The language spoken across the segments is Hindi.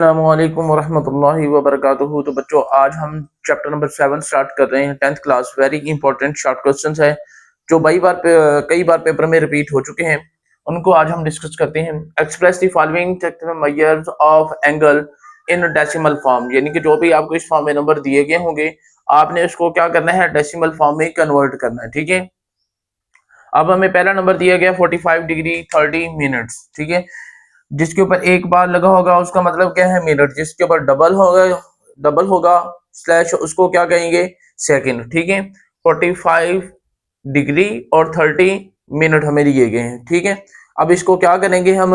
अस्सलामुअलैकुम वरहमतुल्लाहि वबरकातुहू। तो बच्चों, आज हम चैप्टर नंबर 7 स्टार्ट कर रहे हैं, 10th class. Very important short questions है जो कई बार पेपर में रिपीट हो चुके हैं, उनको आज हम डिस्कस करते हैं। Express the following measures of angle in decimal form, यानी कि जो भी आपको इस फॉर्म में नंबर दिए गए होंगे, आपने उसको क्या करना है, डेसिमल फॉर्म में कन्वर्ट करना है। ठीक है, अब हमें पहला नंबर दिया गया 45 डिग्री 30 मिनट्स। ठीक है, जिसके ऊपर एक बार लगा होगा उसका मतलब क्या है, मिनट। जिसके ऊपर डबल होगा स्लैश, उसको क्या कहेंगे, सेकंड। ठीक है, 45 डिग्री और 30 मिनट हमें दिए गए हैं। ठीक है, अब इसको क्या करेंगे हम,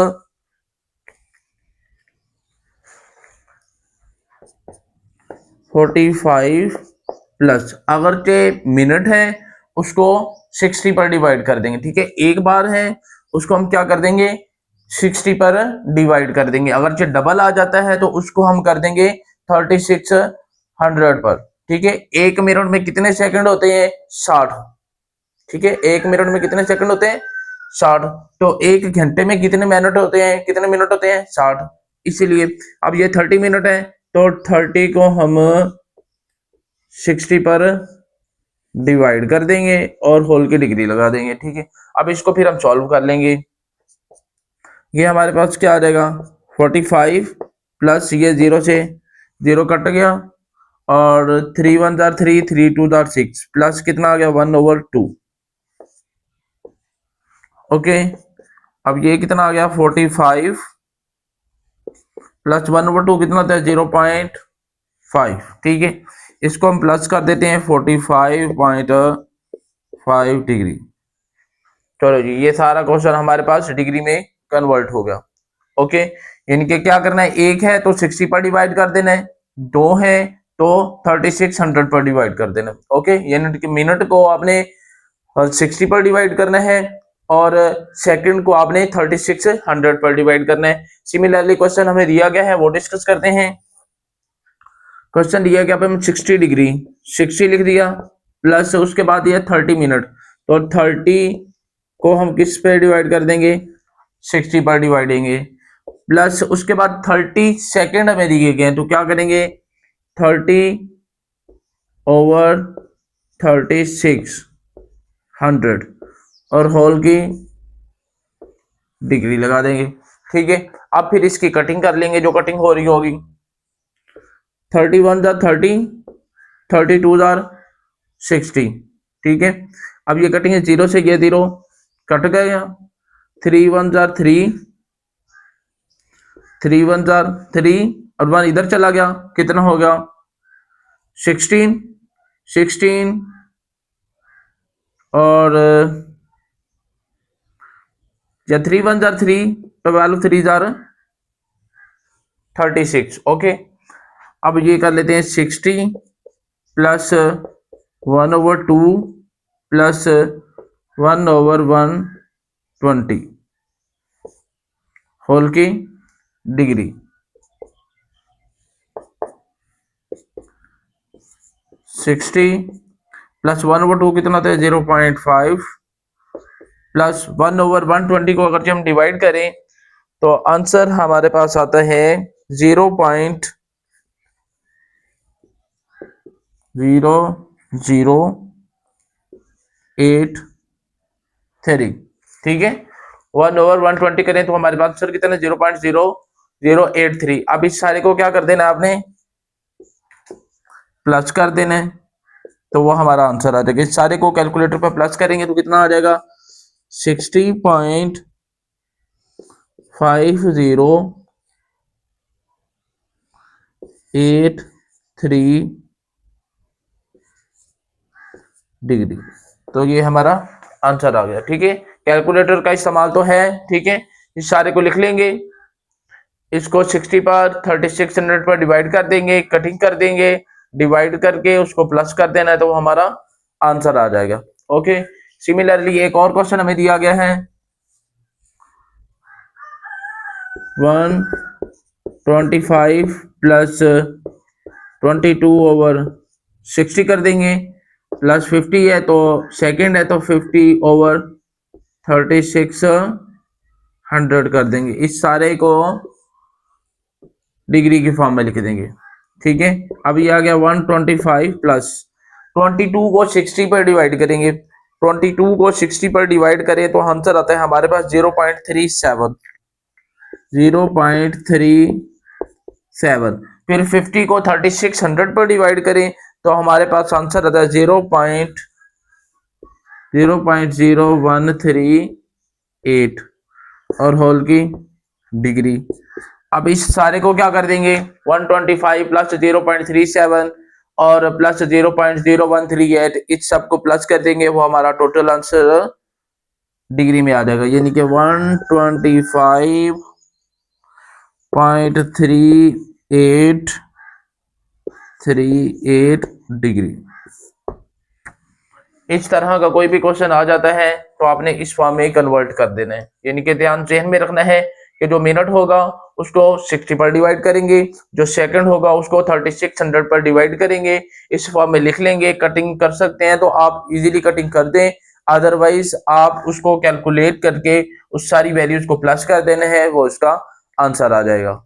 45 प्लस, अगर के मिनट है उसको 60 पर डिवाइड कर देंगे। ठीक है, एक बार है उसको हम क्या कर देंगे, 60 पर डिवाइड कर देंगे। अगर जो डबल आ जाता है तो उसको हम कर देंगे 3600 पर। ठीक है, एक मिनट में कितने सेकंड होते हैं, 60। ठीक है, एक मिनट में कितने सेकंड होते हैं, 60। तो एक घंटे में कितने मिनट होते हैं, कितने मिनट होते हैं, 60। इसीलिए अब ये 30 मिनट है तो 30 को हम 60 पर डिवाइड कर देंगे और होल की डिग्री लगा देंगे। ठीक है, अब इसको फिर हम सॉल्व कर लेंगे। ये हमारे पास क्या आ जाएगा, 45 प्लस ये 0 से 0 कट गया, और 3 1 जार 3, 3 2 जार 6, प्लस कितना आ गया, 1/2। ओके, अब ये कितना आ गया, 45 प्लस 1/2 कितना था, 0.5। ठीक है, इसको हम प्लस कर देते हैं 45.5 डिग्री। चलो जी, ये सारा क्वेश्चन हमारे पास डिग्री में कन्वर्ट हो गया। ओके, यानी कि क्या करना है, एक है तो 60 पर डिवाइड कर देना है, दो है तो 3600 पर डिवाइड कर देना। ओके, यानी कि मिनट को आपने 60 पर डिवाइड करना है और सेकंड को आपने 3600 पर डिवाइड करना है। सिमिलरली क्वेश्चन हमें दिया गया है, वो डिस्कस करते हैं। क्वेश्चन दिया गया पे 60 डिग्री 60 लिख दिया, प्लस उसके बाद ये 30 मिनट, तो 30 को हम किस पे डिवाइड कर देंगे, 60 पर डिवाइड देंगे, प्लस उसके बाद 30 सेकेंड हमें दिए गए हैं, तो क्या करेंगे, 30/3600 और होल की डिग्री लगा देंगे। ठीक है, अब फिर इसकी कटिंग कर लेंगे, जो कटिंग हो रही होगी। 31 जार 30, 32 जार 60। ठीक है, अब ये कटिंग है, 0 से ये 0 कट गया, 3 1 जार 3, 3 1 जार 3 और 1 इधर चला गया, कितना हो गया, 16 16 और या 3 1 जार 3, 12 3 जार 36। ओके, अब ये कर लेते हैं 60 प्लस 1/2 प्लस 1/120 होल की डिग्री। 60 प्लस 1/2 कितना था, 0.5 प्लस 1/120 को अगर हम डिवाइड करें तो आंसर हमारे पास आता है 0.0083। ठीक है, 1/120 करें तो हमारे पास आंसर कितना है, 0.0083। अब इस सारे को क्या कर देना आपने, प्लस कर देना है, तो वो हमारा आंसर आ जाएगा। इस सारे को कैलकुलेटर पर प्लस करेंगे तो कितना आ जाएगा, 60.5083 डिग्री। तो ये हमारा आंसर आ गया। ठीक है, कैलकुलेटर का इस्तेमाल तो है। ठीक है, इस सारे को लिख लेंगे, इसको 60 पर 3600 पर डिवाइड कर देंगे, कटिंग कर देंगे, डिवाइड करके उसको प्लस कर देना है, तो हमारा आंसर आ जाएगा। ओके, सिमिलरली एक और क्वेश्चन हमें दिया गया है, 125 प्लस 22/60 कर देंगे, प्लस 50 है तो सेकंड है तो 50/3600 कर देंगे। इस सारे को डिग्री की फॉर्म में लिख देंगे। ठीक है, अब ये आ गया 125 प्लस 22 को 60 पर डिवाइड करेंगे। 22 को 60 पर डिवाइड करें तो आंसर आता है हमारे पास 0.37। 0.37। फिर 50 को 3600 पर डिवाइड करें तो हमारे पास आंसर आता है 0.0138 और होल की डिग्री। अब इस सारे को क्या कर देंगे, 125 प्लस 0.37 और प्लस 0.0138 इस सब को प्लस कर देंगे, वो हमारा टोटल आंसर डिग्री में आ जाएगा, यानी कि 125.3838 डिग्री। इस तरह का कोई भी क्वेश्चन आ जाता है तो आपने इस फॉर्म में कन्वर्ट कर देना है, यानी कि ध्यान जहन में रखना है कि जो मिनट होगा उसको 60 पर डिवाइड करेंगे, जो सेकंड होगा उसको 3600 पर डिवाइड करेंगे, इस फॉर्म में लिख लेंगे। कटिंग कर सकते हैं तो आप इजीली कटिंग कर दें, अदरवाइज आप उसको कैलकुलेट करके उस सारी वैल्यूज को प्लस कर देना है, वो उसका आंसर आ जाएगा।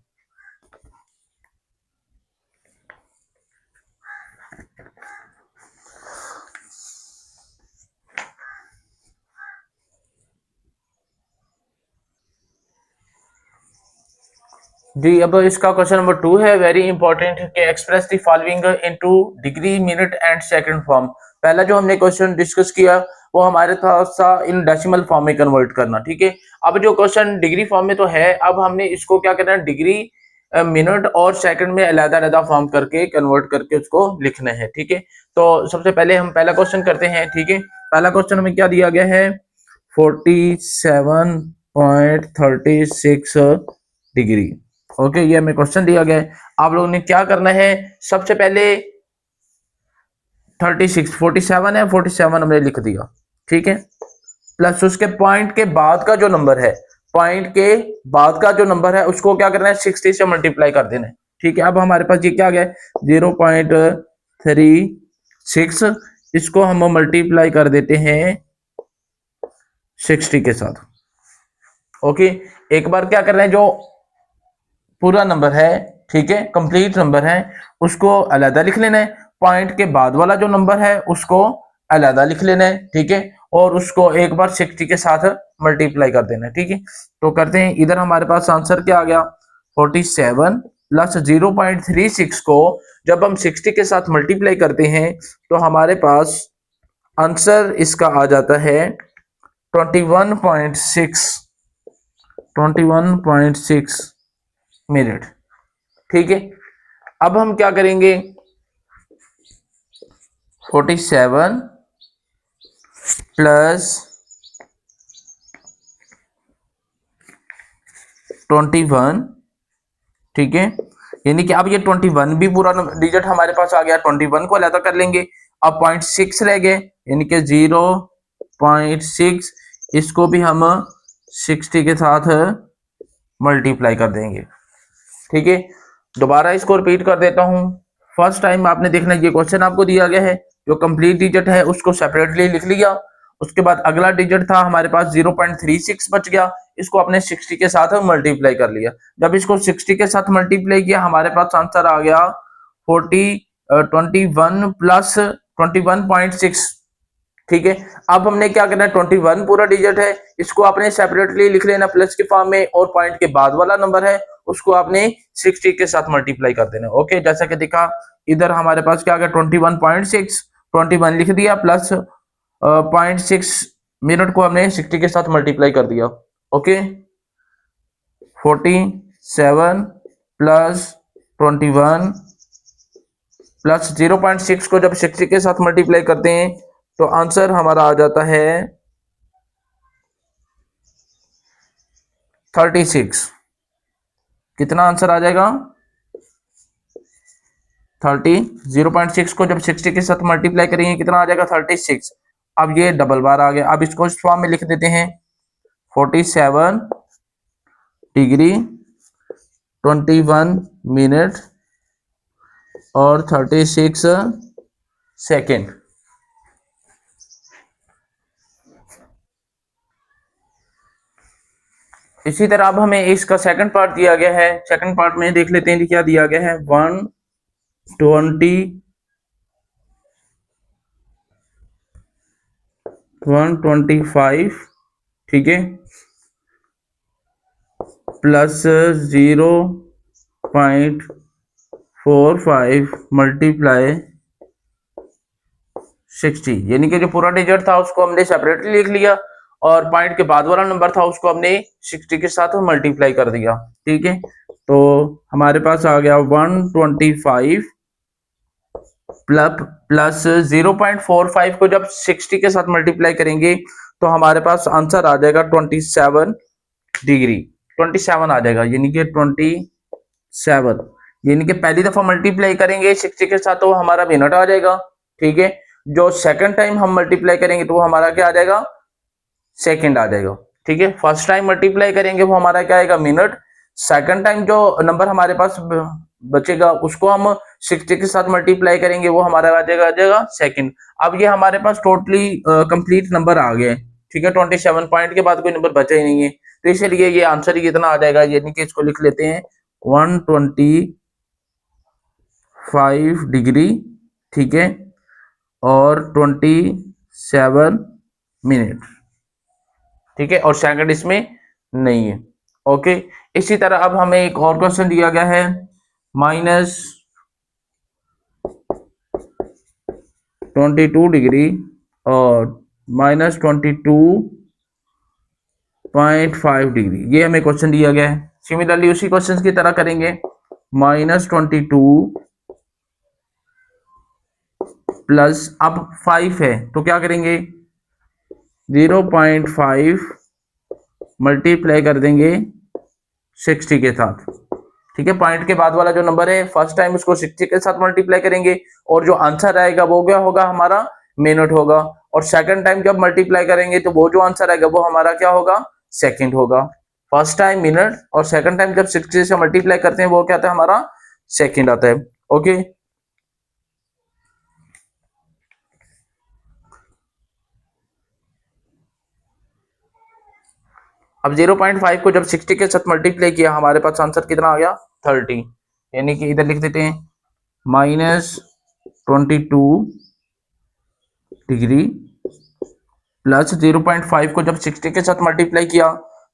जी, अब इसका क्वेश्चन नंबर 2 है, वेरी इंपॉर्टेंट, कि express the following into degree minute and second form. पहला जो हमने क्वेश्चन डिस्कस किया वो हमारे था इन डेसिमल फॉर्म में कन्वर्ट करना। ठीक है, अब जो क्वेश्चन डिग्री फॉर्म में तो है, अब हमने इसको क्या करना है, डिग्री मिनट और सेकंड में अलग अलग फॉर्म करके कन्वर्ट करके उसको लिखना है। ठीक है, तो सबसे पहले हम पहला क्वेश्चन करते हैं। ठीक है, पहला क्वेश्चन हमें क्या दिया गया है, 47.36 डिग्री। ओके, ये हमें क्वेश्चन दिया गया है। आप लोगों ने क्या करना है, सबसे पहले 36 47 है, 47 हमने लिख दिया। ठीक है, प्लस उसके पॉइंट के बाद का जो नंबर है, पॉइंट के बाद का जो नंबर है उसको क्या करना है, 60 से मल्टीप्लाई कर देना है। ठीक है, अब हमारे पास ये क्या आ गया, 0.36, इसको हम मल्टीप्लाई कर देते हैं 60 के साथ। ओके, एक बार क्या कर रहे हैं, जो पूरा नंबर है, ठीक है, कंप्लीट नंबर है, उसको अलग लिख लेना है, पॉइंट के बाद वाला जो नंबर है उसको अलग लिख लेना है। ठीक है, और उसको एक बार 60 के साथ मल्टीप्लाई कर देना है। ठीक है, तो करते हैं, इधर हमारे पास आंसर क्या आ गया, 47 प्लस 0.36 को जब हम 60 के साथ मल्टीप्लाई करते हैं तो हमारे पास आंसर इसका आ जाता है 21.6 मिनट। ठीक है, अब हम क्या करेंगे, 47 प्लस 21, ठीक है, यानी कि अब ये 21 भी पूरा डिजिट हमारे पास आ गया, 21 को अलग कर लेंगे, अब 0.6 रह गए, यानी कि 0.6, इसको भी हम 60 के साथ मल्टीप्लाई कर देंगे। ठीक है, दोबारा इसको रिपीट कर देता हूं। फर्स्ट टाइम आपने देखना, ये क्वेश्चन आपको दिया गया है, जो कंप्लीट डिजिट है उसको सेपरेटली लिख लिया, उसके बाद अगला डिजिट था हमारे पास 0.36 बच गया, इसको आपने 60 के साथ मल्टीप्लाई कर लिया। जब इसको 60 के साथ मल्टीप्लाई किया हमारे पास आंसर आ गया 21 प्लस 21.6। ठीक है, अब हमने क्या करना है, 21 पूरा डिजिट है, इसको आपने सेपरेटली लिख लेना प्लस के फॉर्म में, और पॉइंट के बाद वाला नंबर है उसको आपने 60 के साथ मल्टीप्लाई कर देना। ओके, जैसा कि दिखा, इधर हमारे पास क्या आ गया, 21.6, 21 लिख दिया, प्लस 0.6 मिनट को हमने 60 के साथ मल्टीप्लाई कर दिया। ओके, 47 प्लस 21 प्लस 0.6 को जब 60 के साथ मल्टीप्लाई करते हैं तो आंसर हमारा आ जाता है 36। कितना आंसर आ जाएगा, 30। 0.6 को जब 60 के साथ मल्टीप्लाई करेंगे कितना आ जाएगा, 36। अब ये डबल बार आ गया, अब इसको इस फॉर्म में लिख देते हैं, 47 डिग्री 21 मिनट और 36 सेकेंड। इसी तरह अब हमें इसका सेकंड पार्ट दिया गया है। सेकंड पार्ट में देख लेते हैं क्या दिया गया है। 125, ठीक है, प्लस 0.45 मल्टीप्लाई 60, यानी कि जो पूरा डिजिट था उसको हमने सेपरेटली लिख लिया और पॉइंट के बाद वाला नंबर था उसको हमने 60 के साथ मल्टीप्लाई कर दिया, ठीक है। तो हमारे पास आ गया 125 प्लस 0.45 को जब 60 के साथ मल्टीप्लाई करेंगे तो हमारे पास आंसर आ जाएगा 27 डिग्री। 27 आ जाएगा, यानी कि 27, यानी कि पहली दफा मल्टीप्लाई करेंगे 60 के साथ तो हमारा मिनट आ जाएगा, ठीक है। जो सेकंड टाइम हम मल्टीप्लाई करेंगे तो वो हमारा क्या आ जाएगा, सेकंड आ जाएगा, ठीक है। फर्स्ट टाइम मल्टीप्लाई करेंगे वो हमारा क्या आएगा, मिनट। सेकंड टाइम जो नंबर हमारे पास बचेगा उसको हम 60 के साथ मल्टीप्लाई करेंगे वो हमारा आ जाएगा सेकंड। अब ये हमारे पास टोटली कंप्लीट नंबर आ गए, ठीक है। 27 पॉइंट के बाद कोई नंबर बचा ही नहीं है, तो इसलिए ये आंसर ही कितना आ जाएगा, यानी कि इसको लिख लेते हैं 125 डिग्री, ठीक है, और 27 मिनट, ठीक है, और सेकंड इसमें नहीं है। ओके, इसी तरह अब हमें एक और क्वेश्चन दिया गया है, -22 डिग्री और -22.5 डिग्री, ये हमें क्वेश्चन दिया गया है। सिमिलरली उसी क्वेश्चन की तरह करेंगे, -22 प्लस अब 5 है तो क्या करेंगे, 0.5 मल्टीप्लाई कर देंगे 60 के साथ, ठीक है। पॉइंट के बाद वाला जो नंबर है फर्स्ट टाइम उसको 60 के साथ मल्टीप्लाई करेंगे और जो आंसर आएगा वो क्या होगा, हमारा मिनट होगा। और सेकंड टाइम जब मल्टीप्लाई करेंगे तो वो जो आंसर आएगा वो हमारा क्या होगा, सेकंड होगा। फर्स्ट टाइम मिनट और सेकंड टाइम जब 60 से मल्टीप्लाई करते हैं वो क्या आता है, हमारा सेकंड आता है। ओके, अब 0.5 को जब 60 के साथ मल्टीप्लाई किया हमारे पास आंसर कितना आ गया, 30, यानी कि इधर लिख देते हैं -22 डिग्री प्लस 0.5 को जब 60 के साथ मल्टीप्लाई किया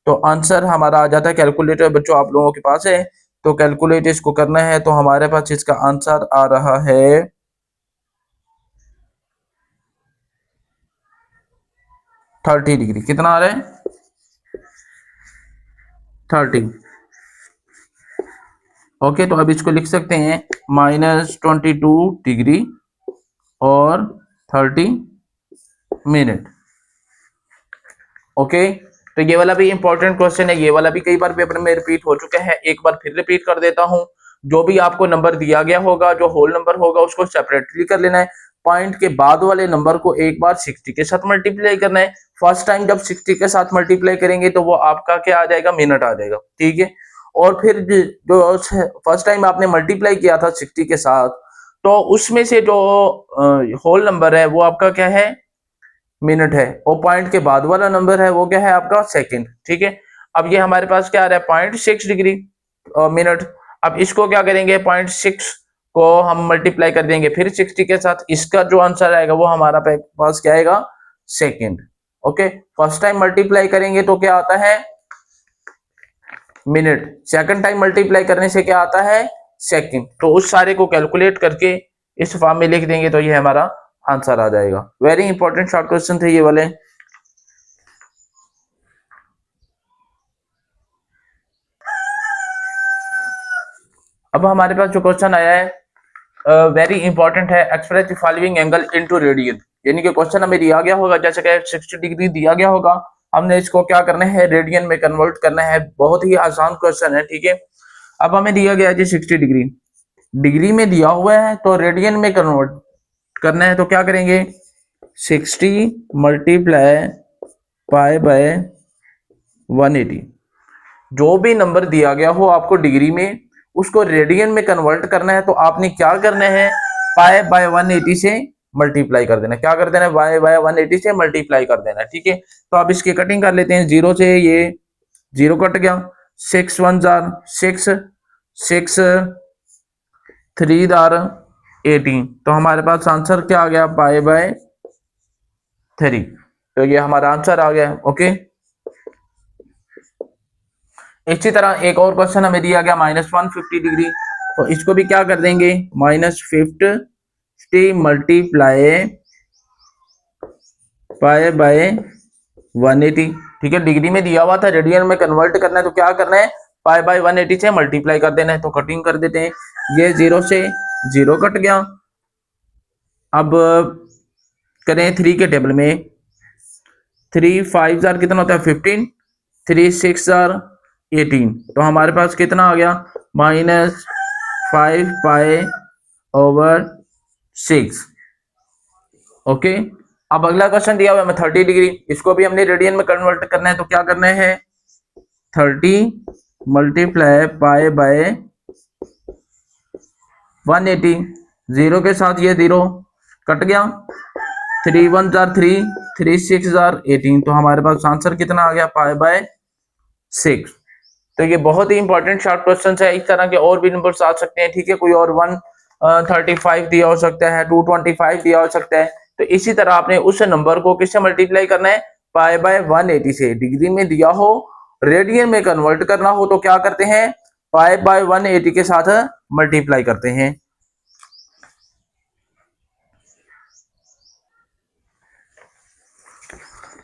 तो आंसर हमारा आ जाता है। कैलकुलेटर बच्चों आप लोगों के पास है तो कैलकुलेट इसको करना है, तो हमारे पास इसका आंसर आ रहा है 30 डिग्री। कितना आ रहा है, 30। ओके, तो अब इसको लिख सकते हैं -22 डिग्री और 30 मिनट। ओके, तो ये वाला भी इंपॉर्टेंट क्वेश्चन है, ये वाला भी कई बार पेपर में रिपीट हो चुका है। एक बार फिर रिपीट कर देता हूं, जो भी आपको नंबर दिया गया होगा जो होल नंबर होगा उसको सेपरेटली कर लेना है। पॉइंट के बाद वाले नंबर को एक बार 60 के साथ मल्टीप्लाई करना है। फर्स्ट टाइम जब 60 के साथ मल्टीप्लाई करेंगे तो वो आपका क्या आ जाएगा, मिनट आ जाएगा, ठीक है। और फिर जो फर्स्ट टाइम आपने मल्टीप्लाई किया था 60 के साथ तो उसमें से जो होल नंबर है वो आपका क्या है, मिनट है, और पॉइंट के बाद वाला नंबर है वो क्या है, आपका सेकंड, ठीक है। अब ये हमारे पास क्या आ रहा है, 0.6 डिग्री मिनट। अब इसको क्या करेंगे, 0.6 को हम मल्टीप्लाई कर देंगे फिर 60 के साथ, इसका जो आंसर आएगा वो हमारा पास क्या आएगा, second. Okay, first time multiply करेंगे तो क्या आता है, मिनट। सेकंड टाइम मल्टीप्लाई करने से क्या आता है, सेकंड। तो उस सारे को कैलकुलेट करके इस फॉर्म में लिख देंगे तो ये हमारा आंसर आ जाएगा। वेरी इंपॉर्टेंट शॉर्ट क्वेश्चन थे ये वाले। अब हमारे पास जो क्वेश्चन आया है वेरी इंपॉर्टेंट है, express the following angle into radian, यानी कि क्वेश्चन हमें दिया गया होगा, जैसे कि 60 डिग्री दिया गया होगा, हमने इसको क्या करना है, रेडियन में कन्वर्ट करना है। बहुत ही आसान क्वेश्चन है, ठीक है। अब हमें दिया गया है जी 60 डिग्री, डिग्री में दिया हुआ है तो रेडियन में कन्वर्ट करना है, तो क्या करेंगे, 60 मल्टीप्लाई पाई बाय 180। जो भी नंबर दिया गया हो आपको डिग्री में उसको रेडियन में कन्वर्ट करना है, तो आपने क्या करना है, पाई बाय 180 से मल्टीप्लाई कर देना। क्या कर देना है, पाई बाय 180 से मल्टीप्लाई कर देना, ठीक है। तो आप इसकी कटिंग कर लेते हैं, 0 से ये जीरो कट गया, 6 1 जार 6, 6 3 दार 18, तो हमारे पास आंसर क्या आ गया, पाई बाय 3। तो ये हमारा आंसर आ गया। ओके, इसी तरह एक और क्वेश्चन हमें दिया गया -150 डिग्री, तो इसको भी क्या कर देंगे, -50 मल्टीप्लाई पाई बाय 180। ठीक है, डिग्री में दिया हुआ था, रेडियन में कन्वर्ट करना है तो क्या करना है, पाई बाय 180 से मल्टीप्लाई कर देना है। तो कटिंग कर देते हैं, ये 0 से 0 कट गया। अब करें 3 के टेबल में, 3 5 जार कितना होता है 15, 3 6 जार 18, तो हमारे पास कितना आ गया, -5 पाई ओवर 6। ओके, अब अगला क्वेश्चन दिया हुआ है 30 डिग्री, इसको भी हमने रेडियन में कन्वर्ट करना है, तो क्या करना है, 30 मल्टीप्लाई पाई बाय 180, 0 के साथ ये 0 कट गया, 3 1 जार 3, 3 6 जार 18, तो हमारे पास आंसर कितना आ गया, पाई बाय 6। तो ये बहुत ही इंपॉर्टेंट शॉर्ट क्वेश्चन है। इस तरह के और भी नंबर्स आ सकते हैं। ठीक है, कोई और 135 दिया हो सकता है, 225 दिया हो सकता है। तो इसी तरह आपने उस नंबर को किससे मल्टीप्लाई करना है, पाई बाय 180 से। डिग्री में दिया हो, रेडियन में कन्वर्ट करना हो तो क्या करते हैं, पाई बाय 180 के साथ मल्टीप्लाई करते हैं।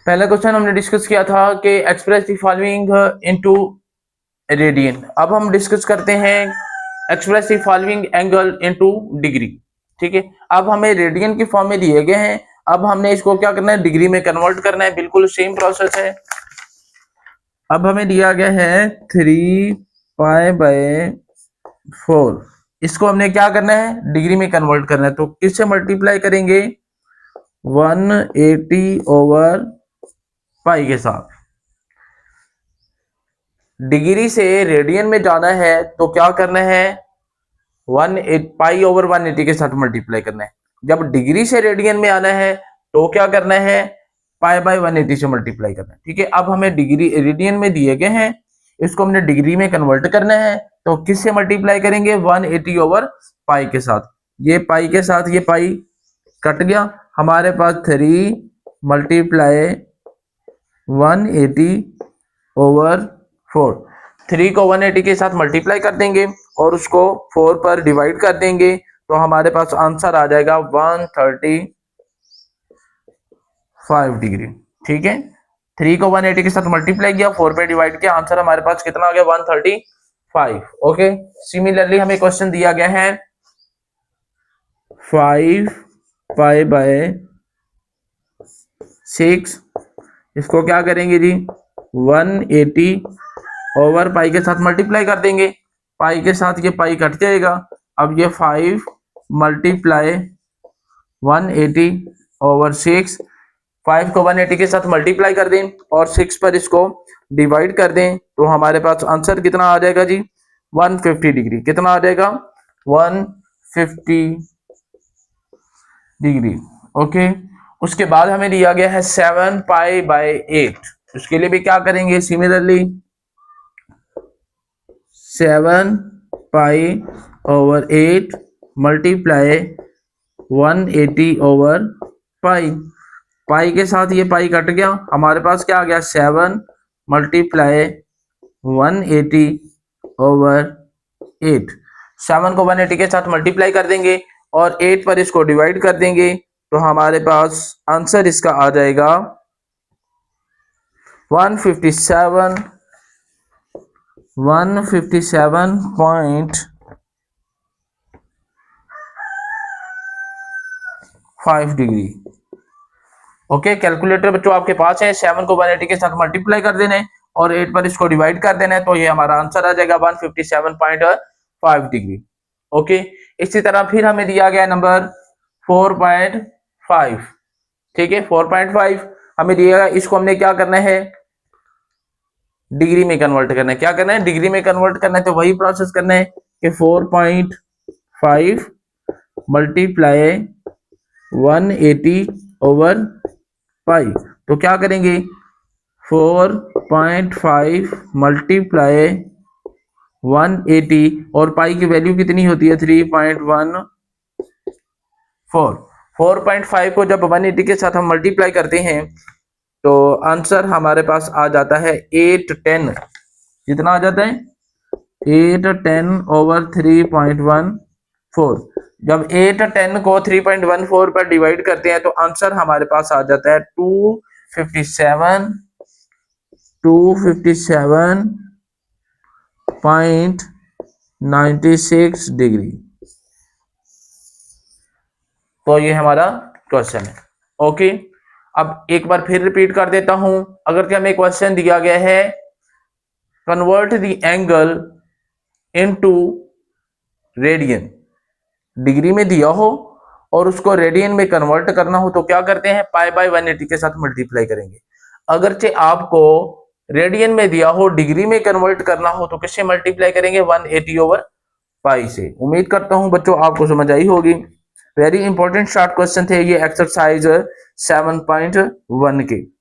पहला क्वेश्चन हमने डिस्कस किया था कि express the following into radian. अब हम डिस्कस करते हैं express the following angle into degree. ठीक है, अब हमें रेडियन की फॉर्म में दिए गए हैं, अब हमने इसको क्या करना है, डिग्री में कन्वर्ट करना है। बिल्कुल सेम प्रोसेस है। अब हमें दिया गया है 3 पाई बाय 4, इसको हमने क्या करना है, डिग्री में कन्वर्ट करना है। तो किससे मल्टीप्लाई करेंगे, 180 ओवर पाई के साथ। डिग्री से रेडियन में जाना है तो क्या करना है, 1 पाई ओवर 180 के साथ मल्टीप्लाई करना है। जब डिग्री से रेडियन में आना है तो क्या करना है, पाई बाय 180 से मल्टीप्लाई करना है। ठीक है, अब हमें डिग्री रेडियन में दिए गए हैं, इसको हमने डिग्री में कन्वर्ट करना है, तो किससे मल्टीप्लाई करेंगे, 180 ओवर पाई के साथ। ये पाई के साथ ये पाई कट गया, हमारे पास 3 मल्टीप्लाई 180 ओवर 4। 3 को 180 के साथ मल्टीप्लाई कर देंगे और उसको 4 पर डिवाइड कर देंगे, तो हमारे पास आंसर आ जाएगा 135 डिग्री। ठीक है, 3 को 180 के साथ मल्टीप्लाई किया, 4 पे डिवाइड किया, आंसर हमारे पास कितना आ गया, 135। ओके, सिमिलरली हमें क्वेश्चन दिया गया है 5 पाई बाय 6, इसको क्या करेंगे जी, 180 ओवर पाई के साथ मल्टीप्लाई कर देंगे, पाई के साथ ये पाई कट जाएगा। अब ये 5 मल्टीप्लाई 180 ओवर 6, 5 को 180 के साथ मल्टीप्लाई कर दें और 6 पर इसको डिवाइड कर दें, तो हमारे पास आंसर कितना आ जाएगा जी, 150 डिग्री। कितना आ जाएगा, 150 डिग्री। ओके, उसके बाद हमें दिया गया है 7 पाई बाय 8, उसके लिए भी क्या करेंगे, similarly 7 pi over 8 multiply 180 over pi, pi के साथ ये पाई कट गया, हमारे पास क्या आ गया, 7 मल्टीप्लाई 180 ओवर 8। 7 को 180 के साथ मल्टीप्लाई कर देंगे और 8 पर इसको डिवाइड कर देंगे, तो हमारे पास आंसर इसका आ जाएगा 157.5 डिग्री। ओके, कैलकुलेटर बच्चों आपके पास है, 7 को 180 के साथ मल्टीप्लाई कर देना है और 8 पर इसको डिवाइड कर देना है, तो ये हमारा आंसर आ जाएगा 157.5 डिग्री। ओके, इसी तरह फिर हमें दिया गया नंबर 4.5। ठीक है, 4.5 हमें दिया गया, इसको हमने क्या करना है, डिग्री में कन्वर्ट करना है। क्या करना है, डिग्री में कन्वर्ट करना है, तो वही प्रोसेस करना है कि 4.5 मल्टीप्लाई 180 ओवर पाई, तो क्या करेंगे, 4.5 मल्टीप्लाई 180 और पाई की वैल्यू कितनी होती है 3.14। 4.5 को जब 180 के साथ हम मल्टीप्लाई करते हैं तो आंसर हमारे पास आ जाता है 810। कितना आ जाता है 810/3.14। जब 810 को 3.14 पर डिवाइड करते हैं तो आंसर हमारे पास आ जाता है 257.96 डिग्री। तो ये हमारा क्वेश्चन है। ओके, अब एक बार फिर रिपीट कर देता हूं। अगर कि हमें क्वेश्चन दिया गया है convert the angle into radian, degree में दिया हो और उसको रेडियन में कन्वर्ट करना हो तो क्या करते हैं पाई बाय 180 के साथ मल्टीप्लाई करेंगे। अगरचे आपको रेडियन में दिया हो डिग्री में कन्वर्ट करना हो तो किससे मल्टीप्लाई करेंगे 180/पाई से। उम्मीद करता हूं बच्चों आपको समझ आई होगी। वेरी इंपॉर्टेंट शॉर्ट क्वेश्चन थे ये एक्सरसाइज 7.1 के।